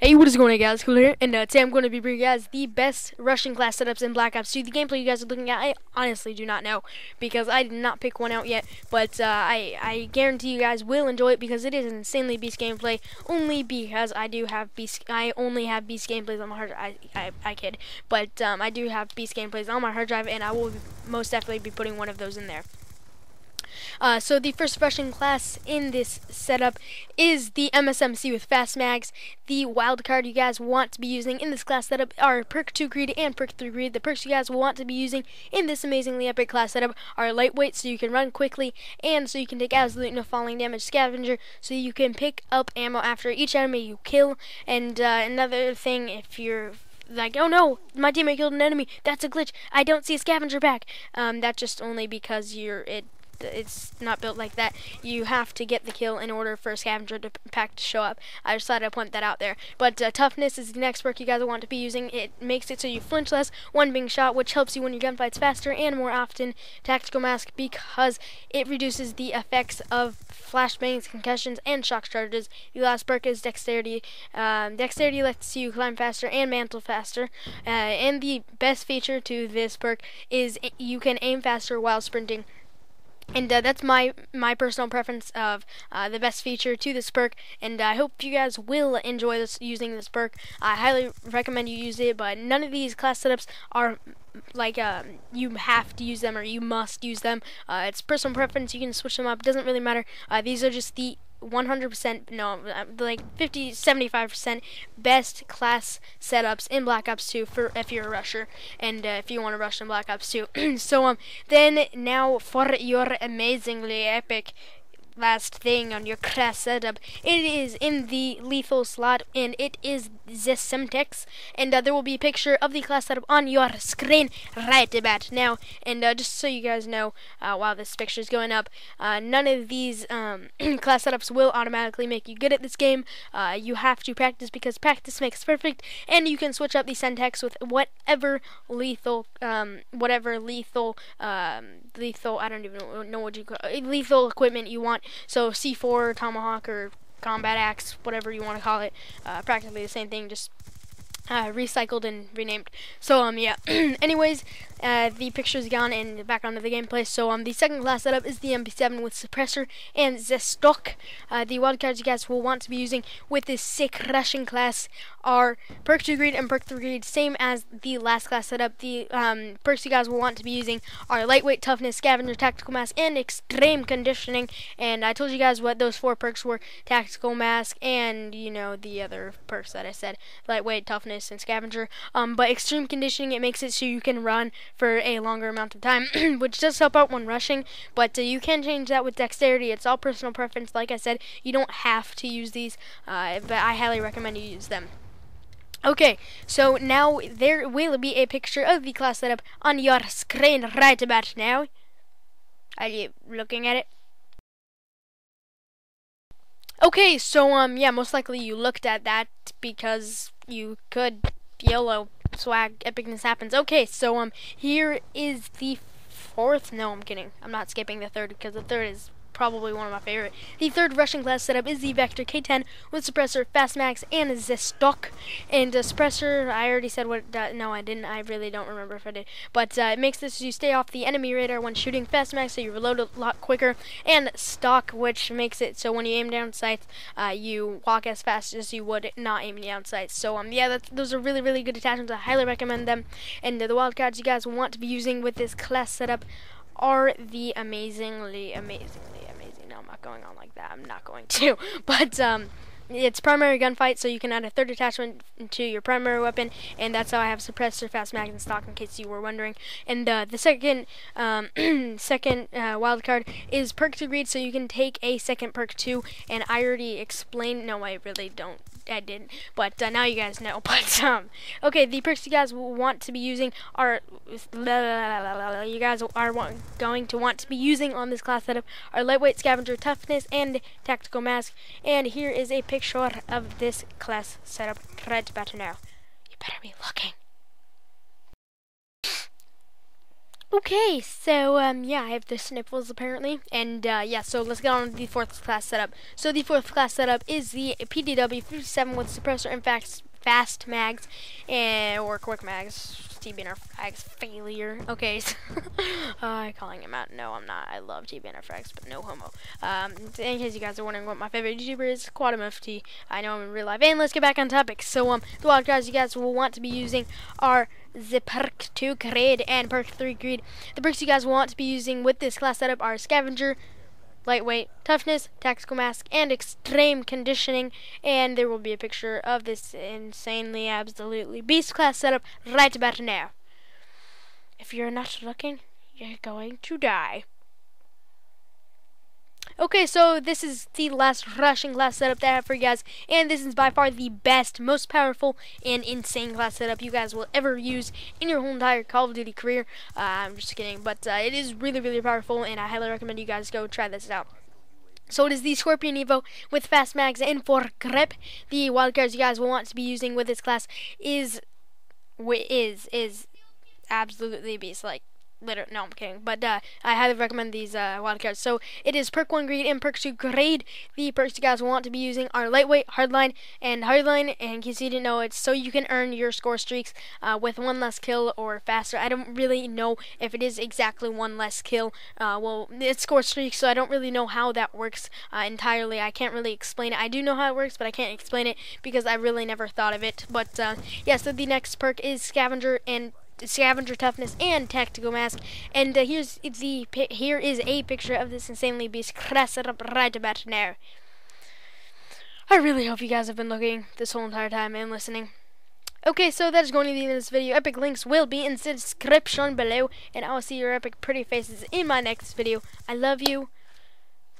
Hey, what is going on, guys? Cool here, and today I'm going to be bringing you guys the best Russian class setups in Black Ops 2. The gameplay you guys are looking at, I honestly do not know, because I did not pick one out yet, but I guarantee you guys will enjoy it, because it is an insanely beast gameplay, only because I only have beast gameplays on my hard drive. I kid, but I do have beast gameplays on my hard drive, and I will most definitely be putting one of those in there. So the first Russian class in this setup is the MSMC with fast mags. The wildcard you guys want to be using in this class setup are perk 2 greed and perk 3 greed. The perks you guys will want to be using in this amazingly epic class setup are lightweight, so you can run quickly, and so you can take absolute no falling damage, scavenger, so you can pick up ammo after each enemy you kill. And another thing, if you're like, oh no, my teammate killed an enemy, that's a glitch, I don't see a scavenger pack, that's just only because it's not built like that. You have to get the kill in order for a scavenger pack to show up. I just thought I'd point that out there. But toughness is the next perk you guys want to be using. It makes it so you flinch less when being shot, which helps you win your gunfights faster and more often. Tactical mask, because it reduces the effects of flashbangs, concussions, and shock charges. The last perk is dexterity. Dexterity lets you climb faster and mantle faster. And the best feature to this perk is you can aim faster while sprinting. And that's my personal preference of the best feature to this perk, and I hope you guys will enjoy using this perk. I highly recommend you use it, but none of these class setups are like you have to use them or you must use them. It's personal preference. You can switch them up. Doesn't really matter. These are just the 100%, no, like 50-75% best class setups in Black Ops 2 for if you're a rusher and if you want to rush in Black Ops 2. So then now for your amazingly epic last thing on your class setup, it is in the lethal slot, and it is the Semtex, and there will be a picture of the class setup on your screen right about now. And just so you guys know, while this picture is going up, none of these class setups will automatically make you good at this game. You have to practice, because practice makes perfect, and you can switch up the Semtex with whatever lethal, I don't even know what you call it, lethal equipment you want. So C4, Tomahawk, or Combat Axe, whatever you want to call it, practically the same thing, just recycled and renamed. So yeah. Anyways, the picture's gone and back onto the gameplay. So the second class setup is the MP7 with suppressor and the stock. The wildcards you guys will want to be using with this sick Russian class are perk 2 greed and perk 3 greed, same as the last class setup. The perks you guys will want to be using are lightweight, toughness, scavenger, tactical mask, and extreme conditioning. And I told you guys what those 4 perks were: tactical mask and, you know, the other perks that I said, lightweight, toughness, and scavenger. But extreme conditioning, it makes it so you can run for a longer amount of time, which does help out when rushing, but you can change that with dexterity. It's all personal preference. Like I said, you don't have to use these, but I highly recommend you use them. Okay, so now there will be a picture of the class setup on your screen right about now. Are you looking at it? Okay, so yeah, most likely you looked at that because you could. YOLO, swag, epicness happens. Okay, so here is the fourth. No, I'm kidding. I'm not skipping the third, because the third is probably one of my favorite. The third Russian class setup is the Vector K10 with suppressor, fast max, and Zestock. And suppressor, I already said what. No, I didn't. I really don't remember if I did. But it makes this so you stay off the enemy radar when shooting. Fast max, so you reload a lot quicker. And stock, which makes it so when you aim down sights, you walk as fast as you would not aiming down sights. So yeah, those are really, really good attachments. I highly recommend them. And the wildcards you guys want to be using with this class setup are the amazing. No, I'm not going on like that. I'm not going to. But it's primary gunfight, so you can add a third attachment to your primary weapon, and that's how I have suppressor, fast mag, and stock, in case you were wondering. And the second wild card is perk 2 greed, so you can take a second perk 2, and I already explained. No, I really don't. I didn't, but now you guys know. But okay, the perks you guys will want to be using are going to want to be using on this class setup are lightweight, scavenger, toughness, and tactical mask. And here is a picture of this class setup right about now. You better be looking. Okay, so yeah, I have the sniffles apparently, and yeah, so let's get on to the fourth class setup. So the fourth class setup is the PDW 57 with suppressor and fast mags, and or quick mags. TBNR frags failure. Okay, so calling him out. No, I'm not. I love TBNR frags, but no homo. In case you guys are wondering what my favorite YouTuber is, Quantum FT. I know I'm in real life, and let's get back on topic. So the wild cards you guys will want to be using are the perk 2 KraZ and perk 3 greed. The perks you guys want to be using with this class setup are scavenger, lightweight, toughness, tactical mask, and extreme conditioning. And there will be a picture of this insanely, absolutely beast class setup right about now. If you're not looking, you're going to die. Okay, so this is the last rushing class setup that I have for you guys, and this is by far the best, most powerful, and insane class setup you guys will ever use in your whole entire Call of Duty career. I'm just kidding, but it is really, really powerful, and I highly recommend you guys go try this out. So it is the Scorpion Evo with fast mags and for grip. The wildcards you guys will want to be using with this class is absolutely beast. Like, literally, no, I'm kidding. But I highly recommend these wildcards. So it is perk 1 greed and perk 2 KraZ. The perks you guys will want to be using are lightweight, hardline, and hardline. And in case you didn't know, it's so you can earn your score streaks with one less kill or faster. I don't really know if it is exactly one less kill. Well, it's score streaks, so I don't really know how that works entirely. I can't really explain it. I do know how it works, but I can't explain it because I really never thought of it. But yeah, so the next perk is scavenger toughness and tactical mask, and here is a picture of this insanely beast class setup right about now. I really hope you guys have been looking this whole entire time and listening. Okay, so that is going to be this video. Epic links will be in the description below, and I will see your epic pretty faces in my next video. I love you.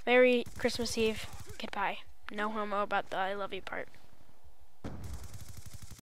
Merry Christmas Eve. Goodbye. No homo about the I love you part.